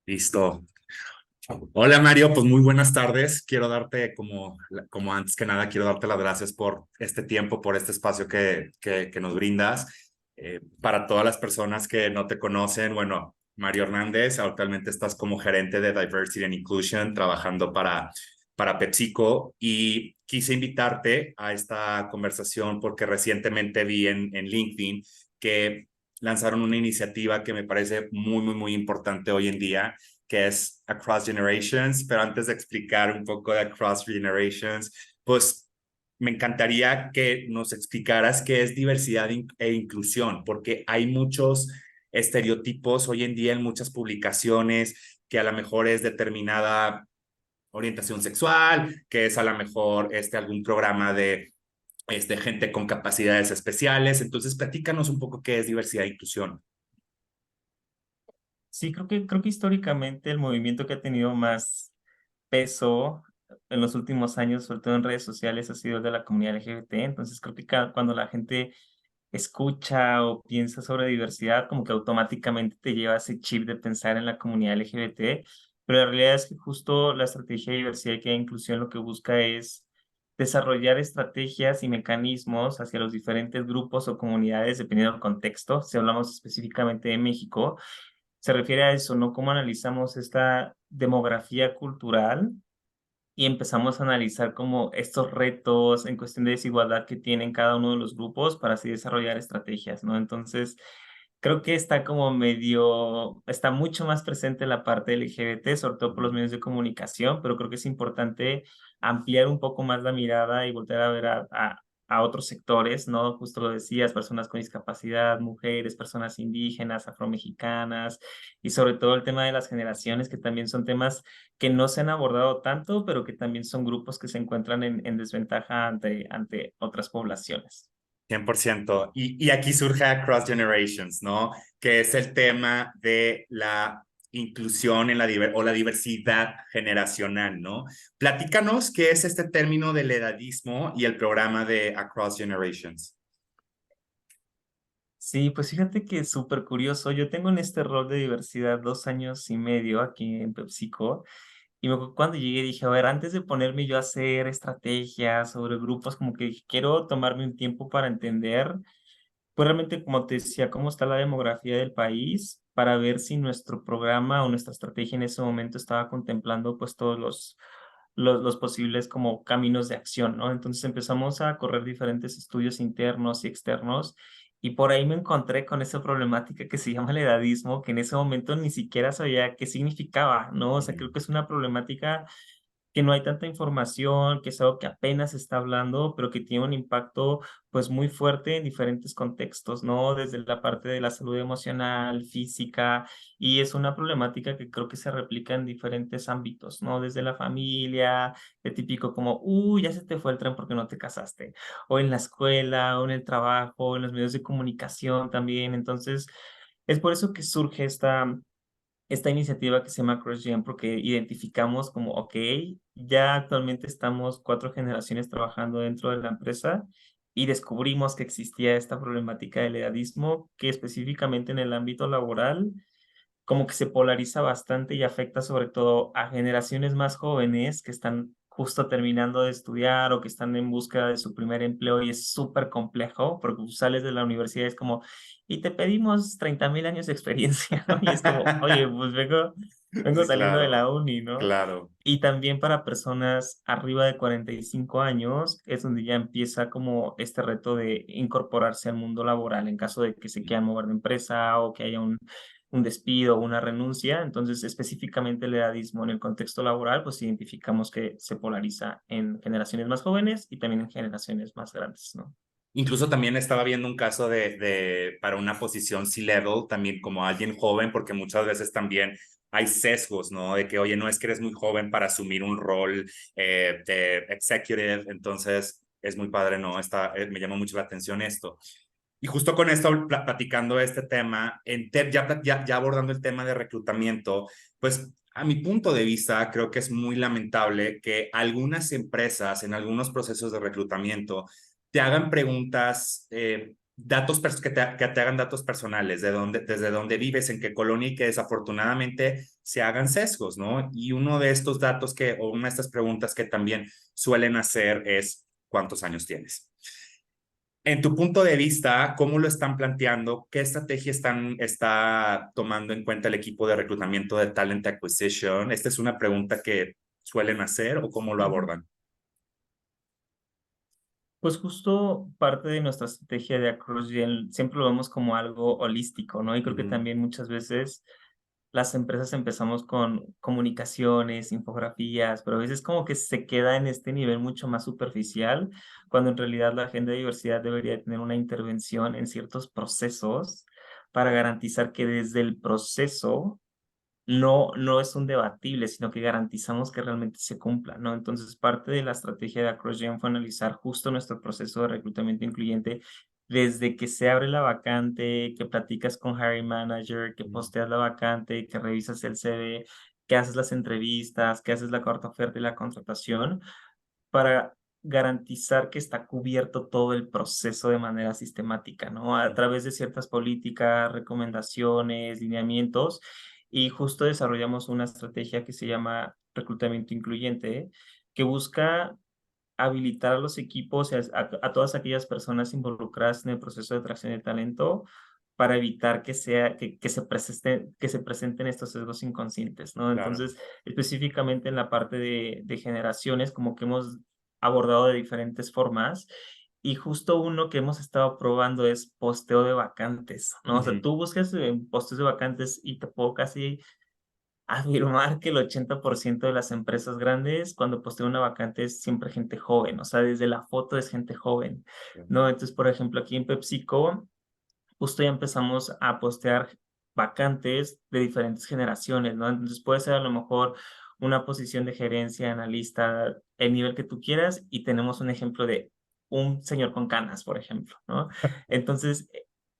Listo. Hola Mario, pues muy buenas tardes. Quiero darte como antes que nada, quiero darte las gracias por este tiempo, por este espacio que nos brindas. Para todas las personas que no te conocen, bueno, Mario Hernández, actualmente estás como gerente de Diversity and Inclusion trabajando para PepsiCo y quise invitarte a esta conversación porque recientemente vi en LinkedIn que lanzaron una iniciativa que me parece muy importante hoy en día, que es Across Generations, pero antes de explicar un poco de Across Generations, pues me encantaría que nos explicaras qué es diversidad e inclusión, porque hay muchos estereotipos hoy en día en muchas publicaciones que a lo mejor es determinada orientación sexual, que es a lo mejor algún programa de gente con capacidades especiales. Entonces, platícanos un poco qué es diversidad e inclusión. Sí, creo que históricamente el movimiento que ha tenido más peso en los últimos años, sobre todo en redes sociales, ha sido el de la comunidad LGBT. Entonces, creo que cuando la gente escucha o piensa sobre diversidad, como que automáticamente te lleva ese chip de pensar en la comunidad LGBT, pero la realidad es que justo la estrategia de diversidad y inclusión lo que busca es desarrollar estrategias y mecanismos hacia los diferentes grupos o comunidades, dependiendo del contexto. Si hablamos específicamente de México, se refiere a eso, ¿no? Cómo analizamos esta demografía cultural y empezamos a analizar como estos retos en cuestión de desigualdad que tienen cada uno de los grupos para así desarrollar estrategias, ¿no? Entonces, creo que está mucho más presente la parte LGBT, sobre todo por los medios de comunicación, pero creo que es importante ampliar un poco más la mirada y voltear a ver a otros sectores, ¿no? Justo lo decías, personas con discapacidad, mujeres, personas indígenas, afromexicanas, y sobre todo el tema de las generaciones, que también son temas que no se han abordado tanto, pero que también son grupos que se encuentran en desventaja ante otras poblaciones. 100%. Y aquí surge Across Generations, ¿no? Que es el tema de la inclusión o la diversidad generacional, ¿no? Platícanos qué es este término del edadismo y el programa de Across Generations. Sí, pues fíjate que es súper curioso. Yo tengo en este rol de diversidad 2 años y medio aquí en PepsiCo. Y me acuerdo cuando llegué dije, a ver, antes de ponerme yo a hacer estrategias sobre grupos, como que quiero tomarme un tiempo para entender, pues realmente, como te decía, cómo está la demografía del país para ver si nuestro programa o nuestra estrategia en ese momento estaba contemplando pues todos los posibles como caminos de acción, ¿no? Entonces empezamos a correr diferentes estudios internos y externos y por ahí me encontré con esa problemática que se llama el edadismo, que en ese momento ni siquiera sabía qué significaba, ¿no? O sea, creo que es una problemática que no hay tanta información, que es algo que apenas se está hablando, pero que tiene un impacto pues muy fuerte en diferentes contextos, ¿no? Desde la parte de la salud emocional, física, y es una problemática que creo que se replica en diferentes ámbitos, ¿no? Desde la familia, de típico como, uy, ya se te fue el tren porque no te casaste, o en la escuela, o en el trabajo, en los medios de comunicación también. Entonces, es por eso que surge esta iniciativa que se llama CrossGen, porque identificamos como, ok, ya actualmente estamos 4 generaciones trabajando dentro de la empresa y descubrimos que existía esta problemática del edadismo, que específicamente en el ámbito laboral como que se polariza bastante y afecta sobre todo a generaciones más jóvenes que están justo terminando de estudiar o que están en búsqueda de su primer empleo y es súper complejo porque tú sales de la universidad y es como, y te pedimos 30,000 años de experiencia, ¿no? Y es como, oye, pues vengo Sí, saliendo de claro, la uni, ¿no? claro. Y también para personas arriba de 45 años es donde ya empieza como este reto de incorporarse al mundo laboral en caso de que se quieran mover de empresa o que haya un despido o una renuncia. Entonces, específicamente el edadismo en el contexto laboral, pues identificamos que se polariza en generaciones más jóvenes y también en generaciones más grandes, ¿no? Incluso también estaba viendo un caso para una posición C-level, también como alguien joven, porque muchas veces también hay sesgos, ¿no? De que, oye, no es que eres muy joven para asumir un rol de executive, entonces es muy padre, ¿no? Me llama mucho la atención esto. Y justo con esto, platicando este tema, ya abordando el tema de reclutamiento, pues a mi punto de vista, creo que es muy lamentable que algunas empresas en algunos procesos de reclutamiento te hagan preguntas que te hagan datos personales, desde dónde vives, en qué colonia y que desafortunadamente se hagan sesgos, ¿no? Y uno de estos datos o una de estas preguntas que también suelen hacer es ¿cuántos años tienes? En tu punto de vista, ¿cómo lo están planteando? ¿Qué estrategia está tomando en cuenta el equipo de reclutamiento de Talent Acquisition? ¿Esta es una pregunta que suelen hacer o cómo lo Ujú. abordan? Pues justo parte de nuestra estrategia de Across siempre lo vemos como algo holístico, ¿no? Y creo que Ujú, también muchas veces las empresas empezamos con comunicaciones, infografías, pero a veces como que se queda en este nivel mucho más superficial, cuando en realidad la agenda de diversidad debería tener una intervención en ciertos procesos para garantizar que desde el proceso no es un debatible, sino que garantizamos que realmente se cumpla, ¿no? Entonces, parte de la estrategia de AcrossGen fue analizar justo nuestro proceso de reclutamiento incluyente desde que se abre la vacante, que platicas con hiring manager, que ujú, posteas la vacante, que revisas el CV, que haces las entrevistas, que haces la carta oferta y la contratación, para garantizar que está cubierto todo el proceso de manera sistemática, ¿no? A través de ciertas políticas, recomendaciones, lineamientos, y justo desarrollamos una estrategia que se llama reclutamiento incluyente, que busca habilitar a los equipos y a todas aquellas personas involucradas en el proceso de atracción de talento para evitar que se presenten estos sesgos inconscientes, ¿no? claro. Entonces, específicamente en la parte de generaciones, como que hemos abordado de diferentes formas, y justo uno que hemos estado probando es posteo de vacantes, ¿no? O sea, Ujú, tú buscas posteos de vacantes y te puedo casi afirmar que el 80% de las empresas grandes, cuando postean una vacante, es siempre gente joven, o sea, desde la foto es gente joven, ¿no? Entonces, por ejemplo, aquí en PepsiCo justo ya empezamos a postear vacantes de diferentes generaciones, ¿no? Entonces puede ser a lo mejor una posición de gerencia, analista, el nivel que tú quieras, y tenemos un ejemplo de un señor con canas, por ejemplo, ¿no? Entonces,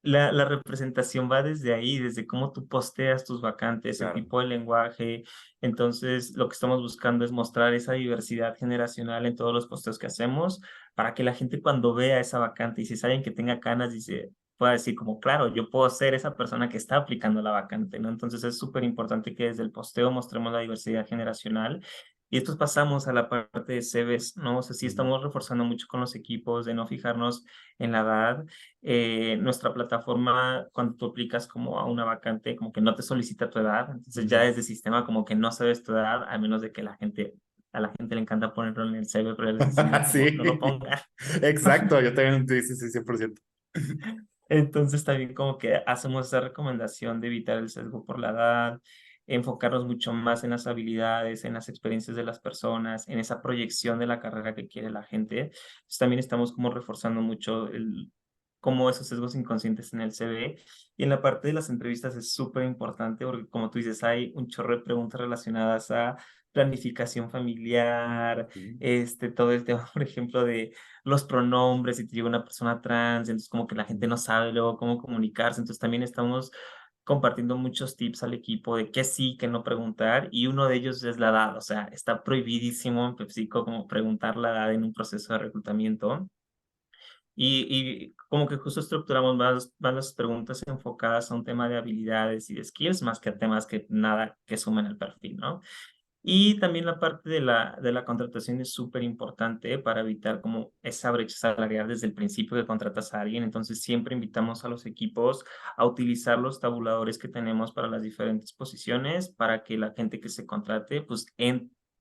la representación va desde ahí, desde cómo tú posteas tus vacantes, el claro. tipo de lenguaje. Entonces, lo que estamos buscando es mostrar esa diversidad generacional en todos los posteos que hacemos, para que la gente cuando vea esa vacante y si saben que tenga canas, dice, pueda decir como, claro, yo puedo ser esa persona que está aplicando la vacante, ¿no? Entonces es súper importante que desde el posteo mostremos la diversidad generacional. Y después pasamos a la parte de CVs, ¿no? O sea, sí Ujú, estamos reforzando mucho con los equipos de no fijarnos en la edad. Nuestra plataforma, cuando tú aplicas como a una vacante, como que no te solicita tu edad. Entonces ya ujú. desde el sistema como que no sabes tu edad, a menos de que a la gente le encanta ponerlo en el CV, pero ya les decimos como, no lo Sí, ponga. exacto, yo también, sí, sí, sí, 100%. Entonces, también como que hacemos esa recomendación de evitar el sesgo por la edad, enfocarnos mucho más en las habilidades, en las experiencias de las personas, en esa proyección de la carrera que quiere la gente. Entonces, también estamos como reforzando mucho cómo esos sesgos inconscientes en el CV. Y en la parte de las entrevistas es súper importante porque, como tú dices, hay un chorro de preguntas relacionadas a planificación familiar, Ujú. todo el tema, por ejemplo, de los pronombres, si te llega una persona trans, entonces como que la gente no sabe luego cómo comunicarse, entonces también estamos compartiendo muchos tips al equipo de qué sí, qué no preguntar, y uno de ellos es la edad, o sea, está prohibidísimo en PepsiCo como preguntar la edad en un proceso de reclutamiento, y como que justo estructuramos más las preguntas enfocadas a un tema de habilidades y de skills, más que a temas que nada que sumen al perfil, ¿no? Y también la parte de la contratación es súper importante para evitar como esa brecha salarial desde el principio que contratas a alguien. Entonces, siempre invitamos a los equipos a utilizar los tabuladores que tenemos para las diferentes posiciones para que la gente que se contrate, pues,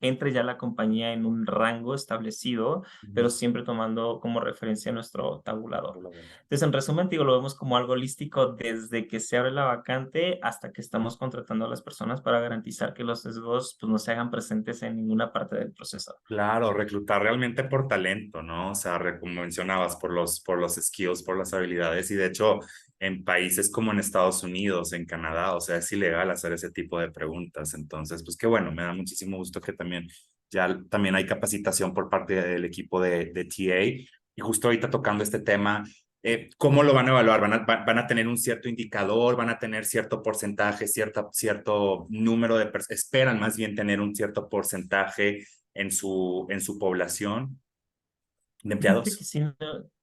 entre ya a la compañía en un rango establecido, pero Ujú. siempre tomando como referencia nuestro tabulador. Hola, bueno. Entonces, en resumen, digo, lo vemos como algo holístico desde que se abre la vacante hasta que estamos contratando a las personas para garantizar que los sesgos pues, no se hagan presentes en ninguna parte del proceso. Claro, reclutar realmente por talento, ¿no? O sea, como mencionabas, por los skills, por las habilidades. Y de hecho, en países como en Estados Unidos, en Canadá, o sea, es ilegal hacer ese tipo de preguntas. Entonces, pues qué bueno, me da muchísimo gusto que también ya también hay capacitación por parte del equipo de TA. Y justo ahorita tocando este tema, ¿cómo lo van a evaluar? Van a tener un cierto indicador? ¿Van a tener cierto porcentaje, cierto número de personas? ¿Esperan más bien tener un cierto porcentaje en su población de Fíjate que empleados? sí,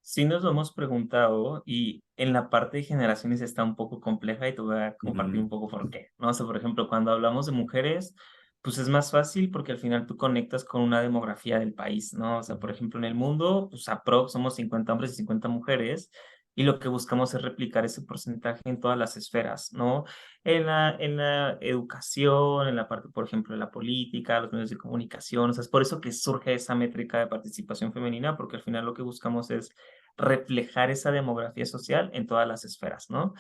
Sí nos lo hemos preguntado y en la parte de generaciones está un poco compleja y te voy a compartir Ujú, un poco por qué, ¿no? O sea, por ejemplo, cuando hablamos de mujeres, pues es más fácil porque al final tú conectas con una demografía del país, ¿no? O sea, por ejemplo, en el mundo, pues aprox somos 50 hombres y 50 mujeres y lo que buscamos es replicar ese porcentaje en todas las esferas, ¿no? En la educación, en la parte, por ejemplo, de la política, los medios de comunicación, o sea, es por eso que surge esa métrica de participación femenina, porque al final lo que buscamos es reflejar esa demografía social en todas las esferas, ¿no?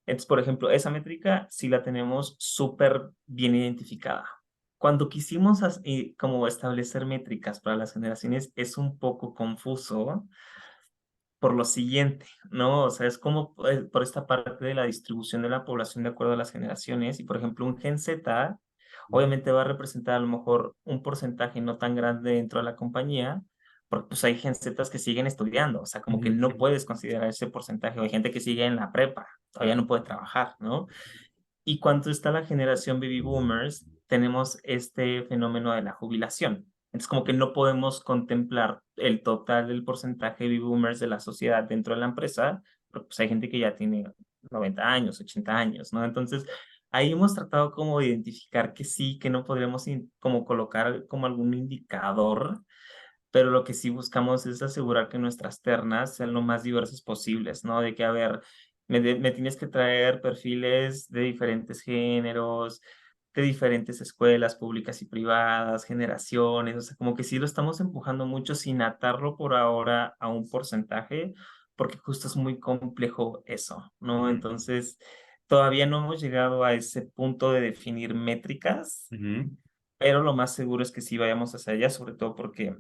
Entonces, por ejemplo, esa métrica sí la tenemos súper bien identificada. Cuando quisimos como establecer métricas para las generaciones es un poco confuso por lo siguiente, ¿no? O sea, es como por esta parte de la distribución de la población de acuerdo a las generaciones y, por ejemplo, un Gen Z obviamente va a representar a lo mejor un porcentaje no tan grande dentro de la compañía, porque pues hay Gen Zetas que siguen estudiando, o sea, como que ujú, no puedes considerar ese porcentaje, o hay gente que sigue en la prepa, todavía no claro. puede trabajar, ¿no? Y cuando está la generación baby boomers, tenemos este fenómeno de la jubilación. Entonces, como que no podemos contemplar el total del porcentaje de baby boomers de la sociedad dentro de la empresa, porque pues hay gente que ya tiene 90 años, 80 años, ¿no? Entonces, ahí hemos tratado como de identificar que sí, que no podríamos como colocar como algún indicador, pero lo que sí buscamos es asegurar que nuestras ternas sean lo más diversas posibles, ¿no? De que, a ver, me tienes que traer perfiles de diferentes géneros, de diferentes escuelas públicas y privadas, generaciones, o sea, como que sí lo estamos empujando mucho sin atarlo por ahora a un porcentaje, porque justo es muy complejo eso, ¿no? Ujú, Entonces, todavía no hemos llegado a ese punto de definir métricas, ujú, pero lo más seguro es que sí vayamos hacia allá, sobre todo porque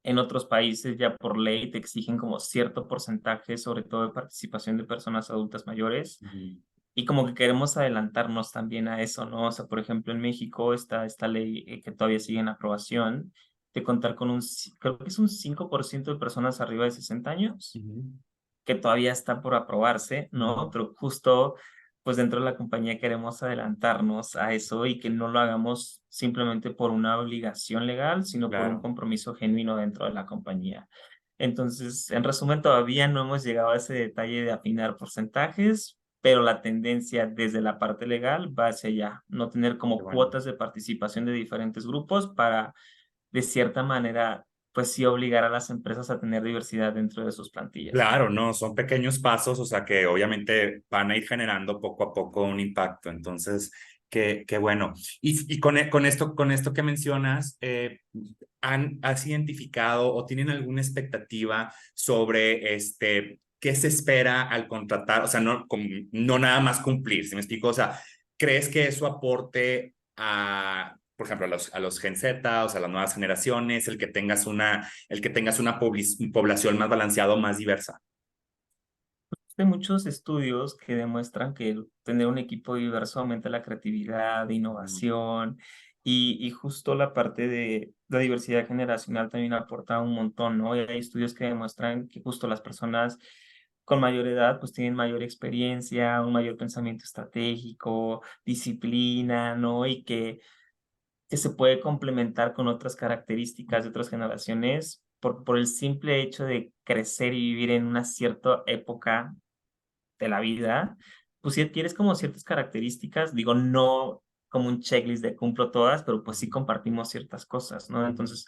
en otros países ya por ley te exigen como cierto porcentaje, sobre todo de participación de personas adultas mayores, ujú. y como que queremos adelantarnos también a eso, ¿no? O sea, por ejemplo, en México está esta ley que todavía sigue en aprobación, de contar con creo que es un 5% de personas arriba de 60 años Ujú, que todavía está por aprobarse, ¿no? ujú, Pero justo, pues dentro de la compañía queremos adelantarnos a eso y que no lo hagamos simplemente por una obligación legal, sino por un claro, compromiso genuino dentro de la compañía. Entonces, en resumen, todavía no hemos llegado a ese detalle de afinar porcentajes, pero la tendencia desde la parte legal va hacia allá, no tener qué como bueno. cuotas de participación de diferentes grupos para, de cierta manera, pues sí obligar a las empresas a tener diversidad dentro de sus plantillas. Claro, no, son pequeños pasos, o sea que obviamente van a ir generando poco a poco un impacto. Entonces, qué bueno. Y con esto que mencionas, ¿has identificado o tienen alguna expectativa sobre qué se espera al contratar? O sea, no nada más cumplir, ¿sí me explico? O sea, ¿crees que eso aporte a, por ejemplo, a los Gen Z, o sea, a las nuevas generaciones, el que tengas una población más balanceada o más diversa? Hay muchos estudios que demuestran que tener un equipo diverso aumenta la creatividad, Mm, innovación y justo la parte de la diversidad generacional también aporta un montón, ¿no? Y hay estudios que demuestran que justo las personas con mayor edad pues tienen mayor experiencia, un mayor pensamiento estratégico, disciplina, ¿no? Y que se puede complementar con otras características de otras generaciones por el simple hecho de crecer y vivir en una cierta época de la vida, pues sí adquieres como ciertas características, digo, no como un checklist de cumplo todas, pero pues sí compartimos ciertas cosas, ¿no? ujú, Entonces,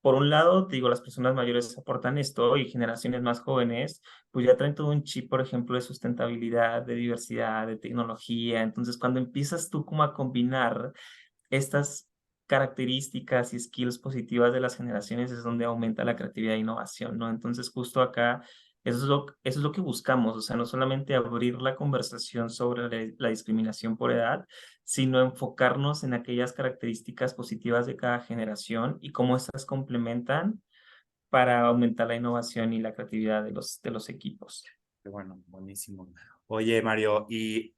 por un lado, te digo, las personas mayores aportan esto y generaciones más jóvenes, pues ya traen todo un chip, por ejemplo, de sustentabilidad, de diversidad, de tecnología. Entonces, cuando empiezas tú como a combinar estas características y skills positivas de las generaciones es donde aumenta la creatividad e innovación, ¿no? Entonces, justo acá, eso es lo que buscamos, o sea, no solamente abrir la conversación sobre la discriminación por edad, sino enfocarnos en aquellas características positivas de cada generación y cómo estas complementan para aumentar la innovación y la creatividad de los equipos. qué bueno, buenísimo. Oye, Mario, y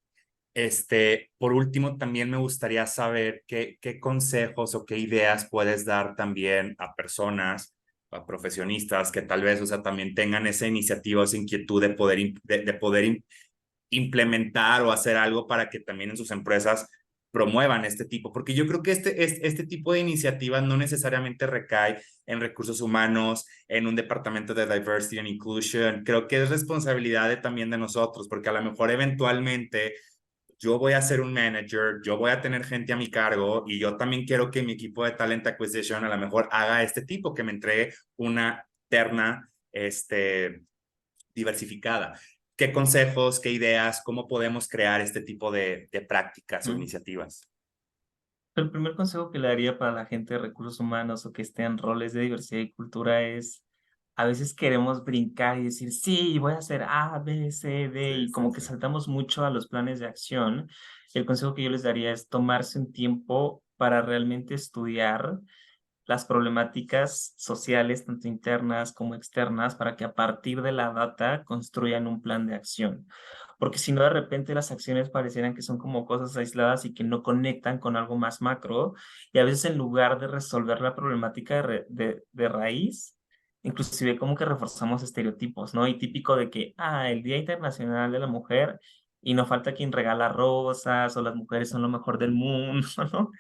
por último, también me gustaría saber qué consejos o qué ideas puedes dar también a personas, a profesionistas que tal vez, o sea, también tengan esa iniciativa, esa inquietud de poder implementar o hacer algo para que también en sus empresas promuevan este tipo, porque yo creo que este tipo de iniciativas no necesariamente recae en recursos humanos, en un departamento de diversity and inclusion. Creo que es responsabilidad también de nosotros, porque a lo mejor eventualmente yo voy a ser un manager, yo voy a tener gente a mi cargo y yo también quiero que mi equipo de talent acquisition a lo mejor haga este tipo, que me entregue una terna diversificada. ¿Qué consejos, qué ideas, cómo podemos crear este tipo de prácticas o Mm. iniciativas? El primer consejo que le daría para la gente de recursos humanos o que esté en roles de diversidad y cultura es, a veces queremos brincar y decir, sí, voy a hacer A, B, C, D, Sí, y sí, como que sí. saltamos mucho a los planes de acción. El consejo que yo les daría es tomarse un tiempo para realmente estudiar las problemáticas sociales, tanto internas como externas, para que a partir de la data construyan un plan de acción. Porque si no, de repente las acciones parecieran que son como cosas aisladas y que no conectan con algo más macro, y a veces en lugar de resolver la problemática de raíz, inclusive como que reforzamos estereotipos, ¿no? Y típico de que, el Día Internacional de la Mujer, y no falta quien regala rosas, o las mujeres son lo mejor del mundo, ¿no?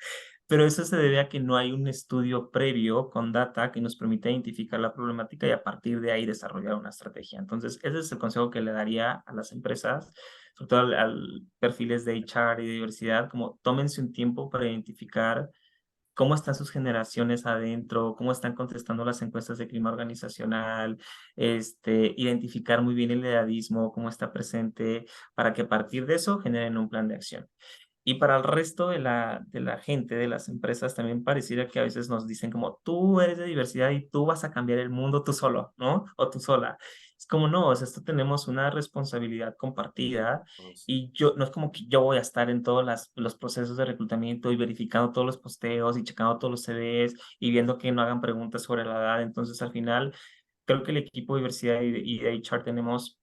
Pero eso se debe a que no hay un estudio previo con data que nos permita identificar la problemática y a partir de ahí desarrollar una estrategia. Entonces, ese es el consejo que le daría a las empresas, sobre todo al perfiles de HR y de diversidad, como tómense un tiempo para identificar cómo están sus generaciones adentro, cómo están contestando las encuestas de clima organizacional, identificar muy bien el edadismo, cómo está presente, para que a partir de eso generen un plan de acción. Y para el resto de la gente, de las empresas, también pareciera que a veces nos dicen como, tú eres de diversidad y tú vas a cambiar el mundo tú solo, ¿no? O tú sola. Es como, no, o sea, esto tenemos una responsabilidad compartida Todos. y yo, no es como que yo voy a estar en todos los procesos de reclutamiento y verificando todos los posteos y checando todos los CVs y viendo que no hagan preguntas sobre la edad. Entonces, al final, creo que el equipo de diversidad y de HR tenemos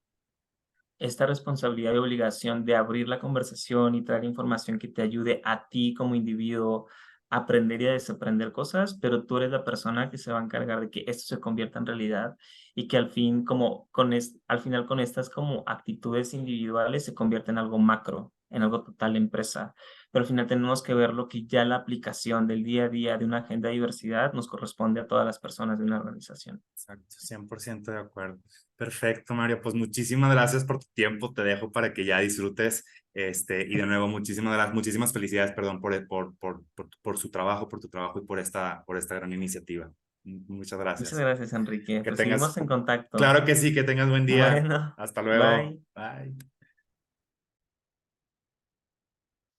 esta responsabilidad y obligación de abrir la conversación y traer información que te ayude a ti como individuo a aprender y a desaprender cosas, pero tú eres la persona que se va a encargar de que esto se convierta en realidad y que al fin como al final con estas como actitudes individuales se convierta en algo macro, en algo total empresa. Pero al final tenemos que ver lo que ya la aplicación del día a día de una agenda de diversidad nos corresponde a todas las personas de una organización. Exacto, 100% de acuerdo. Perfecto, Mario. Pues muchísimas gracias por tu tiempo. Te dejo para que ya disfrutes. Y de nuevo, muchísimas felicidades, perdón, por su trabajo, por tu trabajo y por esta gran iniciativa. Muchas Muchas gracias. gracias, Enrique. Que Pues seguimos tengas, en contacto. claro que sí, que tengas buen día. Bueno, Hasta luego. bye. Bye.